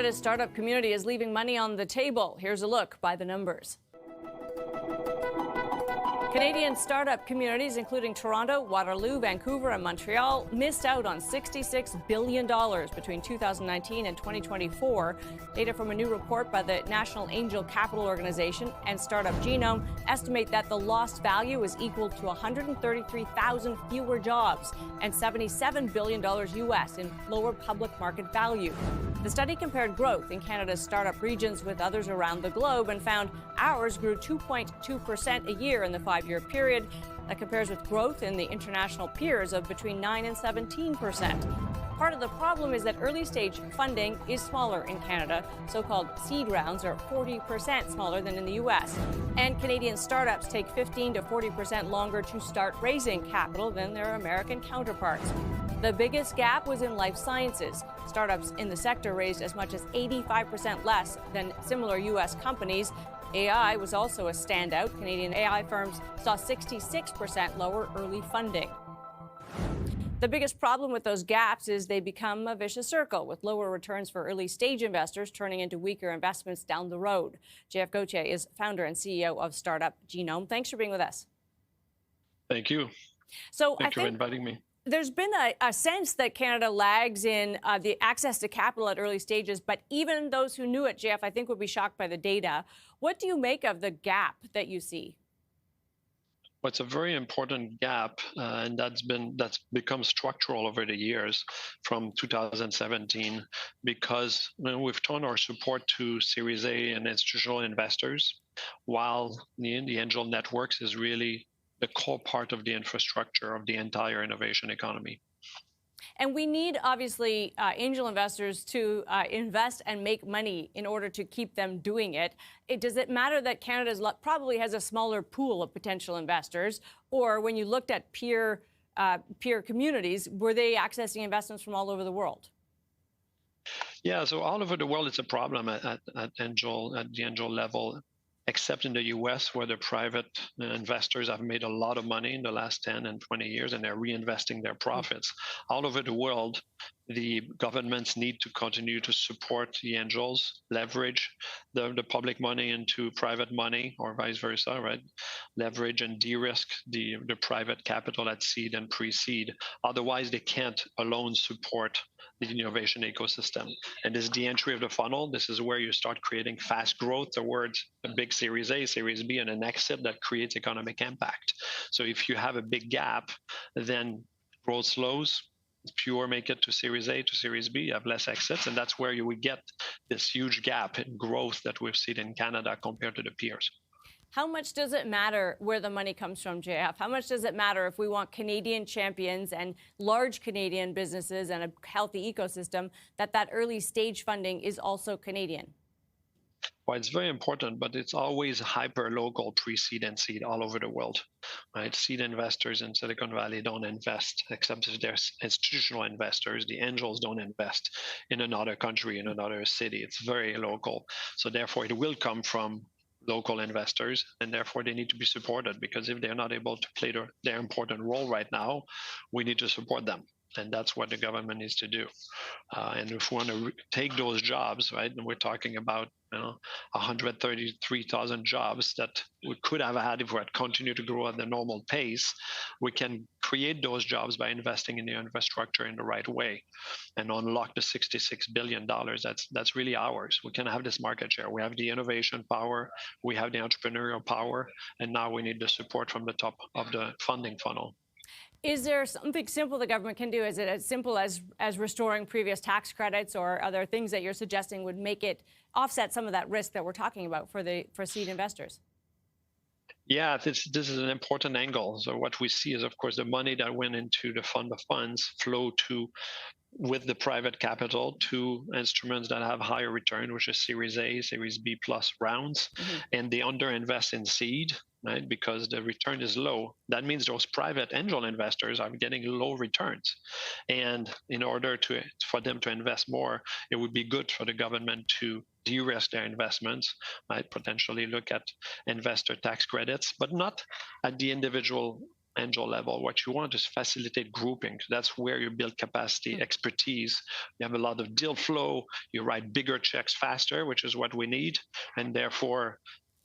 Canada's startup community is leaving money on the table. Here's a look by the numbers. Canadian startup communities, including Toronto, Waterloo, Vancouver, and Montreal, missed out on $66 billion between 2019 and 2024. Data from a new report by the National Angel Capital Organization and Startup Genome estimate that the lost value is equal to 133,000 fewer jobs and $77 billion U.S. in lower public market value. The study compared growth in Canada's startup regions with others around the globe and found ours grew 2.2% a year in the 5-year period. That compares with growth in the international peers of between 9 and 17%. Part of the problem is that early stage funding is smaller in Canada. So-called seed rounds are 40% smaller than in the U.S. And Canadian startups take 15 to 40% longer to start raising capital than their American counterparts. The biggest gap was in life sciences. Startups in the sector raised as much as 85% less than similar U.S. companies. AI was also a standout. Canadian AI firms saw 66% lower early funding. The biggest problem with those gaps is they become a vicious circle, with lower returns for early-stage investors turning into weaker investments down the road. JF Gauthier is founder and CEO of Startup Genome. Thanks for being with us. Thank you. Thank you for inviting me. There's been a sense that Canada lags in the access to capital at early stages, but even those who knew it, JF, I think would be shocked by the data. What do you make of the gap that you see? Well, it's a very important gap, and that's become structural over the years from 2017, because we've turned our support to Series A and institutional investors, while the angel networks is really the core part of the infrastructure of the entire innovation economy. And we need, obviously, angel investors to invest and make money in order to keep them doing it. Does it matter that Canada probably has a smaller pool of potential investors? Or when you looked at peer communities, were they accessing investments from all over the world? Yeah, so all over the world, it's a problem at the angel level, except in the US, where the private investors have made a lot of money in the last 10 and 20 years, and they're reinvesting their profits. All over the world, the governments need to continue to support the angels, leverage the public money into private money, or vice versa, right? Leverage and de-risk the private capital at seed and pre-seed. Otherwise, they can't alone support the innovation ecosystem. And this is the entry of the funnel. This is where you start creating fast growth towards a big Series A, Series B, and an exit that creates economic impact. So if you have a big gap, then growth slows. Fewer make it to Series A, to Series B, you have less exits, and that's where you would get this huge gap in growth that we've seen in Canada compared to the peers. How much does it matter where the money comes from, JF? How much does it matter if we want Canadian champions and large Canadian businesses and a healthy ecosystem, that early stage funding is also Canadian? Well, it's very important, but it's always hyper-local pre-seed and seed all over the world, right? Seed investors in Silicon Valley don't invest, except if they're institutional investors. The angels don't invest in another country, in another city. It's very local. So therefore, it will come from local investors, and therefore they need to be supported, because if they're not able to play their important role right now, we need to support them. And that's what the government needs to do. And if we want to take those jobs, right, and we're talking about 133,000 jobs that we could have had if we had continued to grow at the normal pace, we can create those jobs by investing in the infrastructure in the right way and unlock the $66 billion. That's really ours. We can have this market share. We have the innovation power, we have the entrepreneurial power, and now we need the support from the top of the funding funnel. Is there something simple the government can do? Is it as simple as restoring previous tax credits, or are there things that you're suggesting would make it offset some of that risk that we're talking about for seed investors? Yeah, this is an important angle. So what we see is, of course, the money that went into the fund of funds flow with the private capital to instruments that have higher return, which is Series A, Series B plus rounds, and they underinvest in seed, right? Because the return is low. That means those private angel investors are getting low returns. And in order for them to invest more, it would be good for the government to de-risk their investments, might potentially look at investor tax credits, but not at the individual angel level. What you want is facilitate grouping. That's where you build capacity, expertise. You have a lot of deal flow. You write bigger checks faster, which is what we need. And therefore,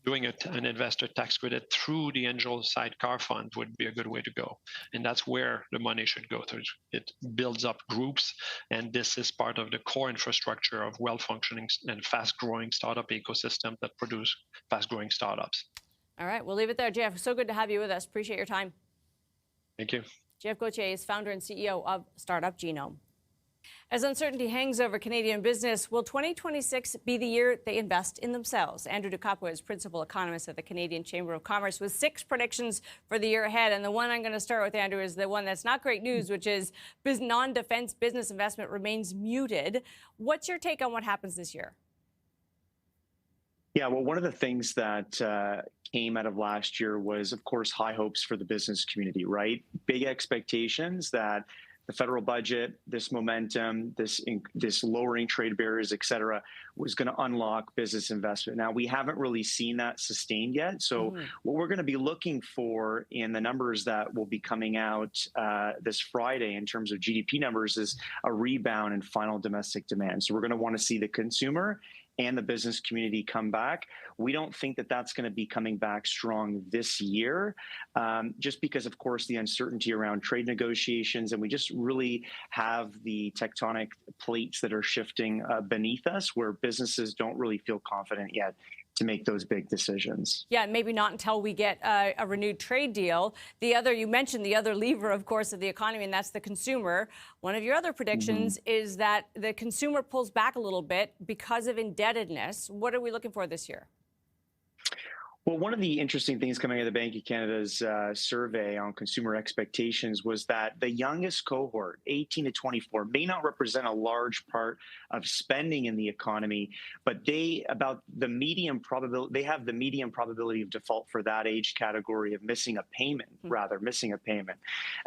doing an investor tax credit through the angel sidecar fund would be a good way to go. And that's where the money should go to. It builds up groups, and this is part of the core infrastructure of well-functioning and fast-growing startup ecosystem that produce fast-growing startups. All right, we'll leave it there. JF, so good to have you with us. Appreciate your time. Thank you. JF Gauthier is founder and CEO of Startup Genome. As uncertainty hangs over Canadian business, will 2026 be the year they invest in themselves? Andrew DiCapua is principal economist at the Canadian Chamber of Commerce with 6 predictions for the year ahead. And the one I'm going to start with, Andrew, is the one that's not great news, which is non-defense business investment remains muted. What's your take on what happens this year? Yeah, well, one of the things that came out of last year was, of course, high hopes for the business community, right? Big expectations that the federal budget, this momentum, this lowering trade barriers, et cetera, was going to unlock business investment. Now, we haven't really seen that sustained yet. So what we're going to be looking for in the numbers that will be coming out this Friday in terms of GDP numbers is a rebound in final domestic demand. So we're going to want to see the consumer and the business community come back. We don't think that that's going to be coming back strong this year, just because, of course, the uncertainty around trade negotiations, and we just really have the tectonic plates that are shifting beneath us, where businesses don't really feel confident yet to make those big decisions. Yeah, maybe not until we get a renewed trade deal. You mentioned the other lever, of course, of the economy, and that's the consumer. One of your other predictions is that the consumer pulls back a little bit because of indebtedness. What are we looking for this year? Well, one of the interesting things coming out of the Bank of Canada's survey on consumer expectations was that the youngest cohort, 18 to 24, may not represent a large part of spending in the economy, but they have the median probability of default for that age category of missing a payment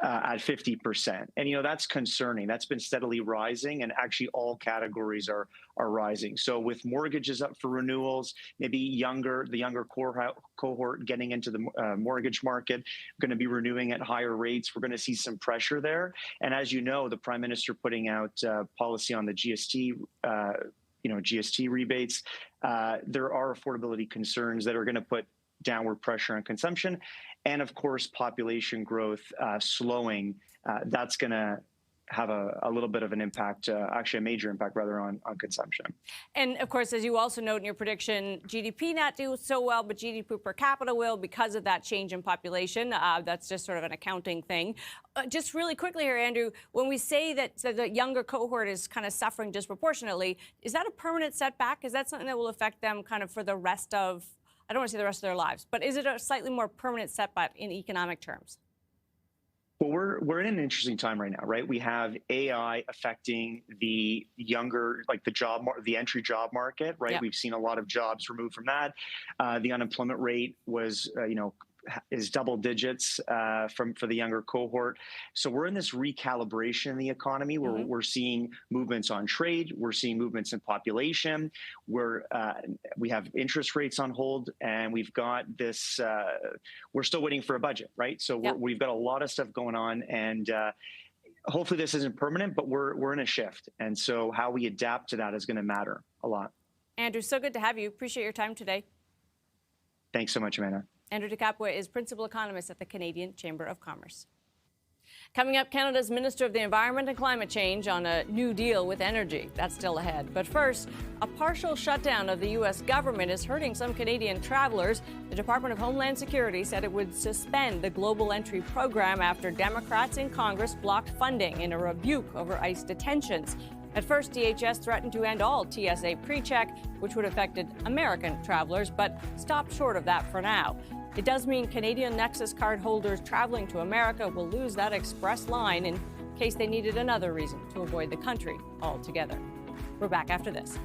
at 50%. And, that's concerning. That's been steadily rising, and actually all categories are rising. So with mortgages up for renewals, maybe the younger cohort getting into the mortgage market, going to be renewing at higher rates. We're going to see some pressure there. And as you know, the Prime Minister putting out policy on the GST, GST rebates. There are affordability concerns that are going to put downward pressure on consumption. And of course, population growth slowing. That's going to have a little bit of an impact, actually a major impact rather, on consumption. And of course, as you also note in your prediction, GDP not do so well, but GDP per capita will because of that change in population. That's just sort of an accounting thing. Just really quickly here, Andrew, when we say that the younger cohort is kind of suffering disproportionately, is that a permanent setback? Is that something that will affect them kind of for the rest of, I don't want to say the rest of their lives, but is it a slightly more permanent setback in economic terms? Well, we're in an interesting time right now, right? We have AI affecting the younger, like the entry job market, right? Yep. We've seen a lot of jobs removed from that. The unemployment rate was, is double digits for the younger cohort. So we're in this recalibration in the economy where we're seeing movements on trade, we're seeing movements in population, we have interest rates on hold, and we've got this, we're still waiting for a budget, right? So we've got a lot of stuff going on, and hopefully this isn't permanent, but we're in a shift. And so how we adapt to that is going to matter a lot. Andrew, so good to have you. Appreciate your time today. Thanks so much, Amanda. Andrew DiCapua is principal economist at the Canadian Chamber of Commerce. Coming up, Canada's Minister of the Environment and Climate Change on a new deal with energy. That's still ahead. But first, a partial shutdown of the U.S. government is hurting some Canadian travelers. The Department of Homeland Security said it would suspend the Global Entry program after Democrats in Congress blocked funding in a rebuke over ICE detentions. At first, DHS threatened to end all TSA PreCheck, which would have affected American travelers, but stopped short of that for now. It does mean Canadian Nexus card holders traveling to America will lose that express line in case they needed another reason to avoid the country altogether. We're back after this.